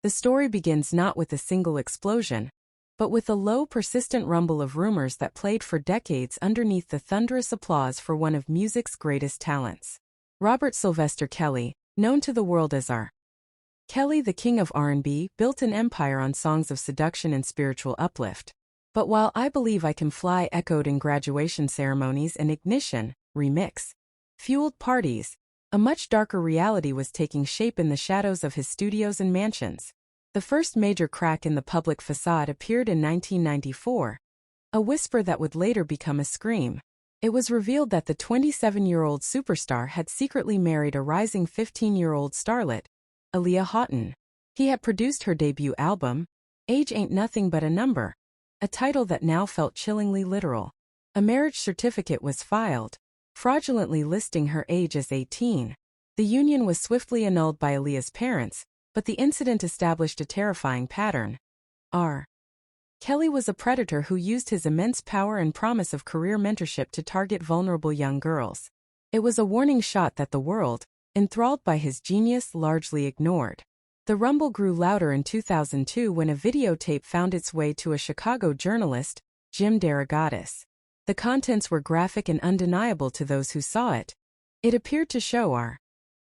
The story begins not with a single explosion, but with a low, persistent rumble of rumors that played for decades underneath the thunderous applause for one of music's greatest talents. Robert Sylvester Kelly, known to the world as R. Kelly, the king of R&B, built an empire on songs of seduction and spiritual uplift. But While I Believe I Can Fly echoed in graduation ceremonies and Ignition, remix, fueled parties, a much darker reality was taking shape in the shadows of his studios and mansions. The first major crack in the public facade appeared in 1994, a whisper that would later become a scream. It was revealed that the 27-year-old superstar had secretly married a rising 15-year-old starlet, Aaliyah. He had produced her debut album, Age Ain't Nothing But a Number, a title that now felt chillingly literal. A marriage certificate was filed, fraudulently listing her age as 18. The union was swiftly annulled by Aaliyah's parents, but the incident established a terrifying pattern. R. Kelly was a predator who used his immense power and promise of career mentorship to target vulnerable young girls. It was a warning shot that the world, enthralled by his genius, largely ignored. The rumble grew louder in 2002 when a videotape found its way to a Chicago journalist, Jim DeRogatis. The contents were graphic and undeniable to those who saw it. It appeared to show R.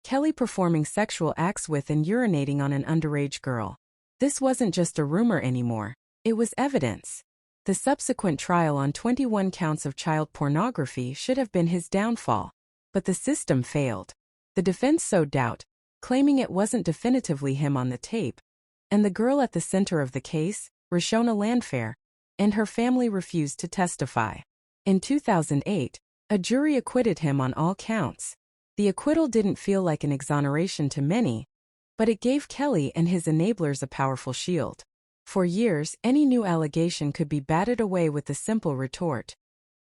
Kelly performing sexual acts with and urinating on an underage girl. This wasn't just a rumor anymore, it was evidence. The subsequent trial on 21 counts of child pornography should have been his downfall. But the system failed. The defense sowed doubt, claiming it wasn't definitively him on the tape. And the girl at the center of the case, Rashona Landfair, and her family refused to testify. In 2008, a jury acquitted him on all counts. The acquittal didn't feel like an exoneration to many, but it gave Kelly and his enablers a powerful shield. For years, any new allegation could be batted away with the simple retort: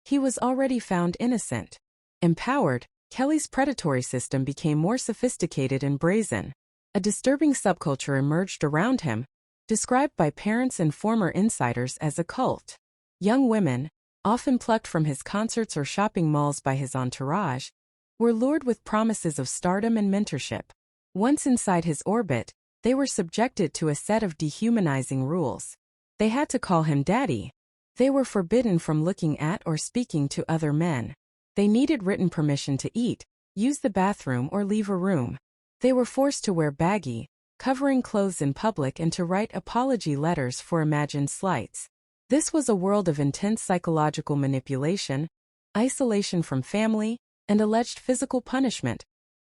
he was already found innocent. Empowered, Kelly's predatory system became more sophisticated and brazen. A disturbing subculture emerged around him, described by parents and former insiders as a cult. Young women, often plucked from his concerts or shopping malls by his entourage, were lured with promises of stardom and mentorship. Once inside his orbit, they were subjected to a set of dehumanizing rules. They had to call him daddy. They were forbidden from looking at or speaking to other men. They needed written permission to eat, use the bathroom, or leave a room. They were forced to wear baggy, covering clothes in public and to write apology letters for imagined slights. This was a world of intense psychological manipulation, isolation from family, and alleged physical punishment,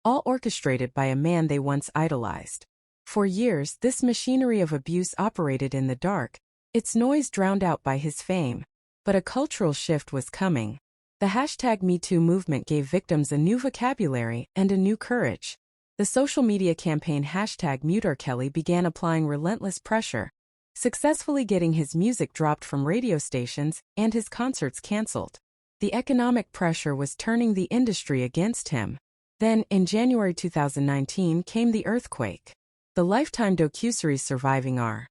all orchestrated by a man they once idolized. For years, this machinery of abuse operated in the dark, its noise drowned out by his fame. But a cultural shift was coming. The #MeToo movement gave victims a new vocabulary and a new courage. The social media campaign #MuteRKelly began applying relentless pressure, successfully getting his music dropped from radio stations and his concerts canceled. The economic pressure was turning the industry against him. Then, in January 2019, came the earthquake. The Lifetime docuseries Surviving R.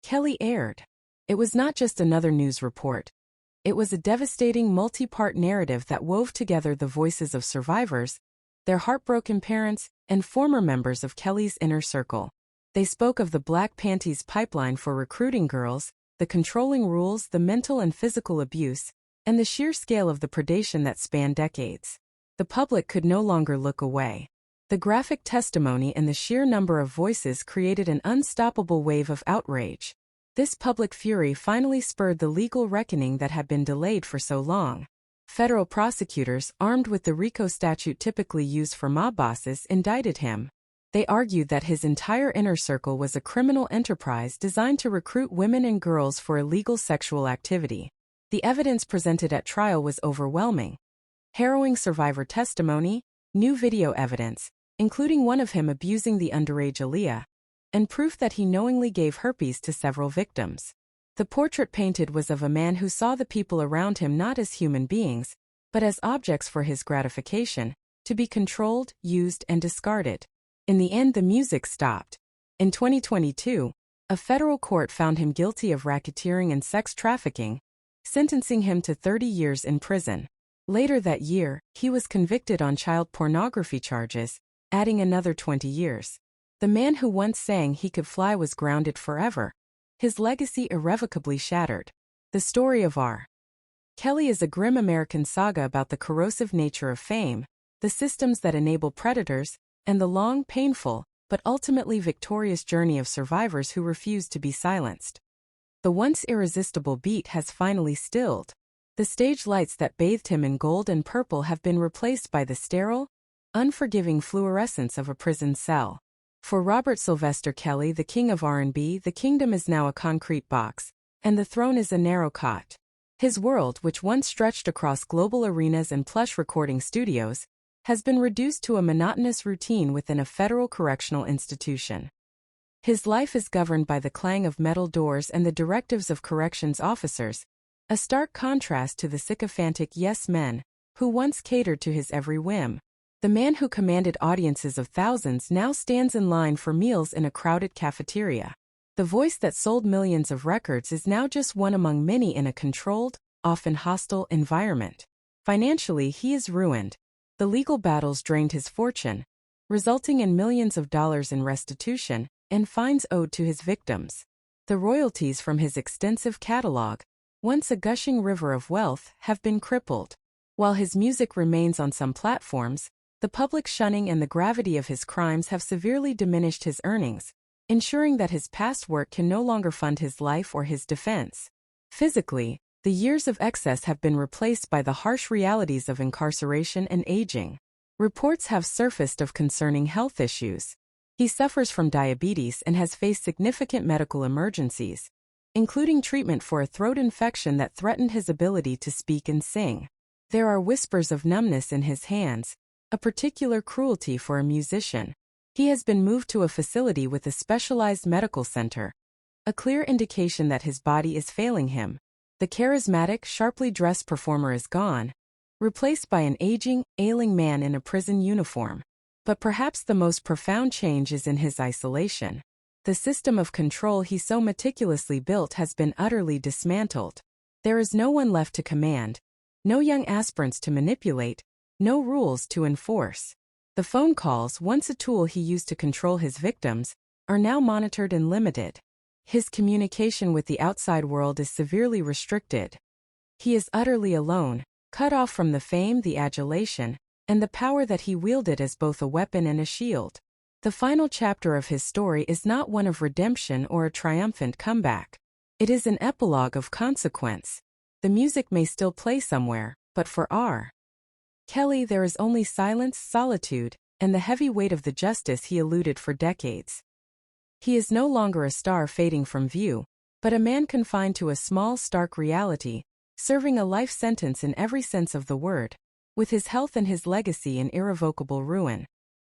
Kelly aired. It was not just another news report. It was a devastating multi-part narrative that wove together the voices of survivors, their heartbroken parents, and former members of Kelly's inner circle. They spoke of the Black Panties pipeline for recruiting girls, the controlling rules, the mental and physical abuse, and the sheer scale of the predation that spanned decades. The public could no longer look away. The graphic testimony and the sheer number of voices created an unstoppable wave of outrage. This public fury finally spurred the legal reckoning that had been delayed for so long. Federal prosecutors, armed with the RICO statute typically used for mob bosses, indicted him. They argued that his entire inner circle was a criminal enterprise designed to recruit women and girls for illegal sexual activity. The evidence presented at trial was overwhelming. Harrowing survivor testimony, new video evidence, including one of him abusing the underage Aaliyah, and proof that he knowingly gave herpes to several victims. The portrait painted was of a man who saw the people around him not as human beings, but as objects for his gratification, to be controlled, used, and discarded. In the end, the music stopped. In 2022, a federal court found him guilty of racketeering and sex trafficking, sentencing him to 30 years in prison. Later that year, he was convicted on child pornography charges, adding another 20 years. The man who once sang he could fly was grounded forever, his legacy irrevocably shattered. The story of R. Kelly is a grim American saga about the corrosive nature of fame, the systems that enable predators, and the long, painful, but ultimately victorious journey of survivors who refuse to be silenced. The once irresistible beat has finally stilled. The stage lights that bathed him in gold and purple have been replaced by the sterile, unforgiving fluorescence of a prison cell. For Robert Sylvester Kelly, the king of R&B, the kingdom is now a concrete box, and the throne is a narrow cot. His world, which once stretched across global arenas and plush recording studios, has been reduced to a monotonous routine within a federal correctional institution. His life is governed by the clang of metal doors and the directives of corrections officers, a stark contrast to the sycophantic yes men who once catered to his every whim. The man who commanded audiences of thousands now stands in line for meals in a crowded cafeteria. The voice that sold millions of records is now just one among many in a controlled, often hostile environment. Financially, he is ruined. The legal battles drained his fortune, resulting in millions of dollars in restitution and fines owed to his victims. The royalties from his extensive catalog, once a gushing river of wealth, have been crippled. While his music remains on some platforms, the public shunning and the gravity of his crimes have severely diminished his earnings, ensuring that his past work can no longer fund his life or his defense. Physically, the years of excess have been replaced by the harsh realities of incarceration and aging. Reports have surfaced of concerning health issues. He suffers from diabetes and has faced significant medical emergencies, including treatment for a throat infection that threatened his ability to speak and sing. There are whispers of numbness in his hands, a particular cruelty for a musician. He has been moved to a facility with a specialized medical center, a clear indication that his body is failing him. The charismatic, sharply dressed performer is gone, replaced by an aging, ailing man in a prison uniform. But perhaps the most profound change is in his isolation. The system of control he so meticulously built has been utterly dismantled. There is no one left to command, no young aspirants to manipulate, no rules to enforce. The phone calls, once a tool he used to control his victims, are now monitored and limited. His communication with the outside world is severely restricted. He is utterly alone, cut off from the fame, the adulation, and the power that he wielded as both a weapon and a shield. The final chapter of his story is not one of redemption or a triumphant comeback. It is an epilogue of consequence. The music may still play somewhere, but for R. Kelly there is only silence, solitude, and the heavy weight of the justice he eluded for decades. He is no longer a star fading from view, but a man confined to a small, stark reality, serving a life sentence in every sense of the word, with his health and his legacy in irrevocable ruin.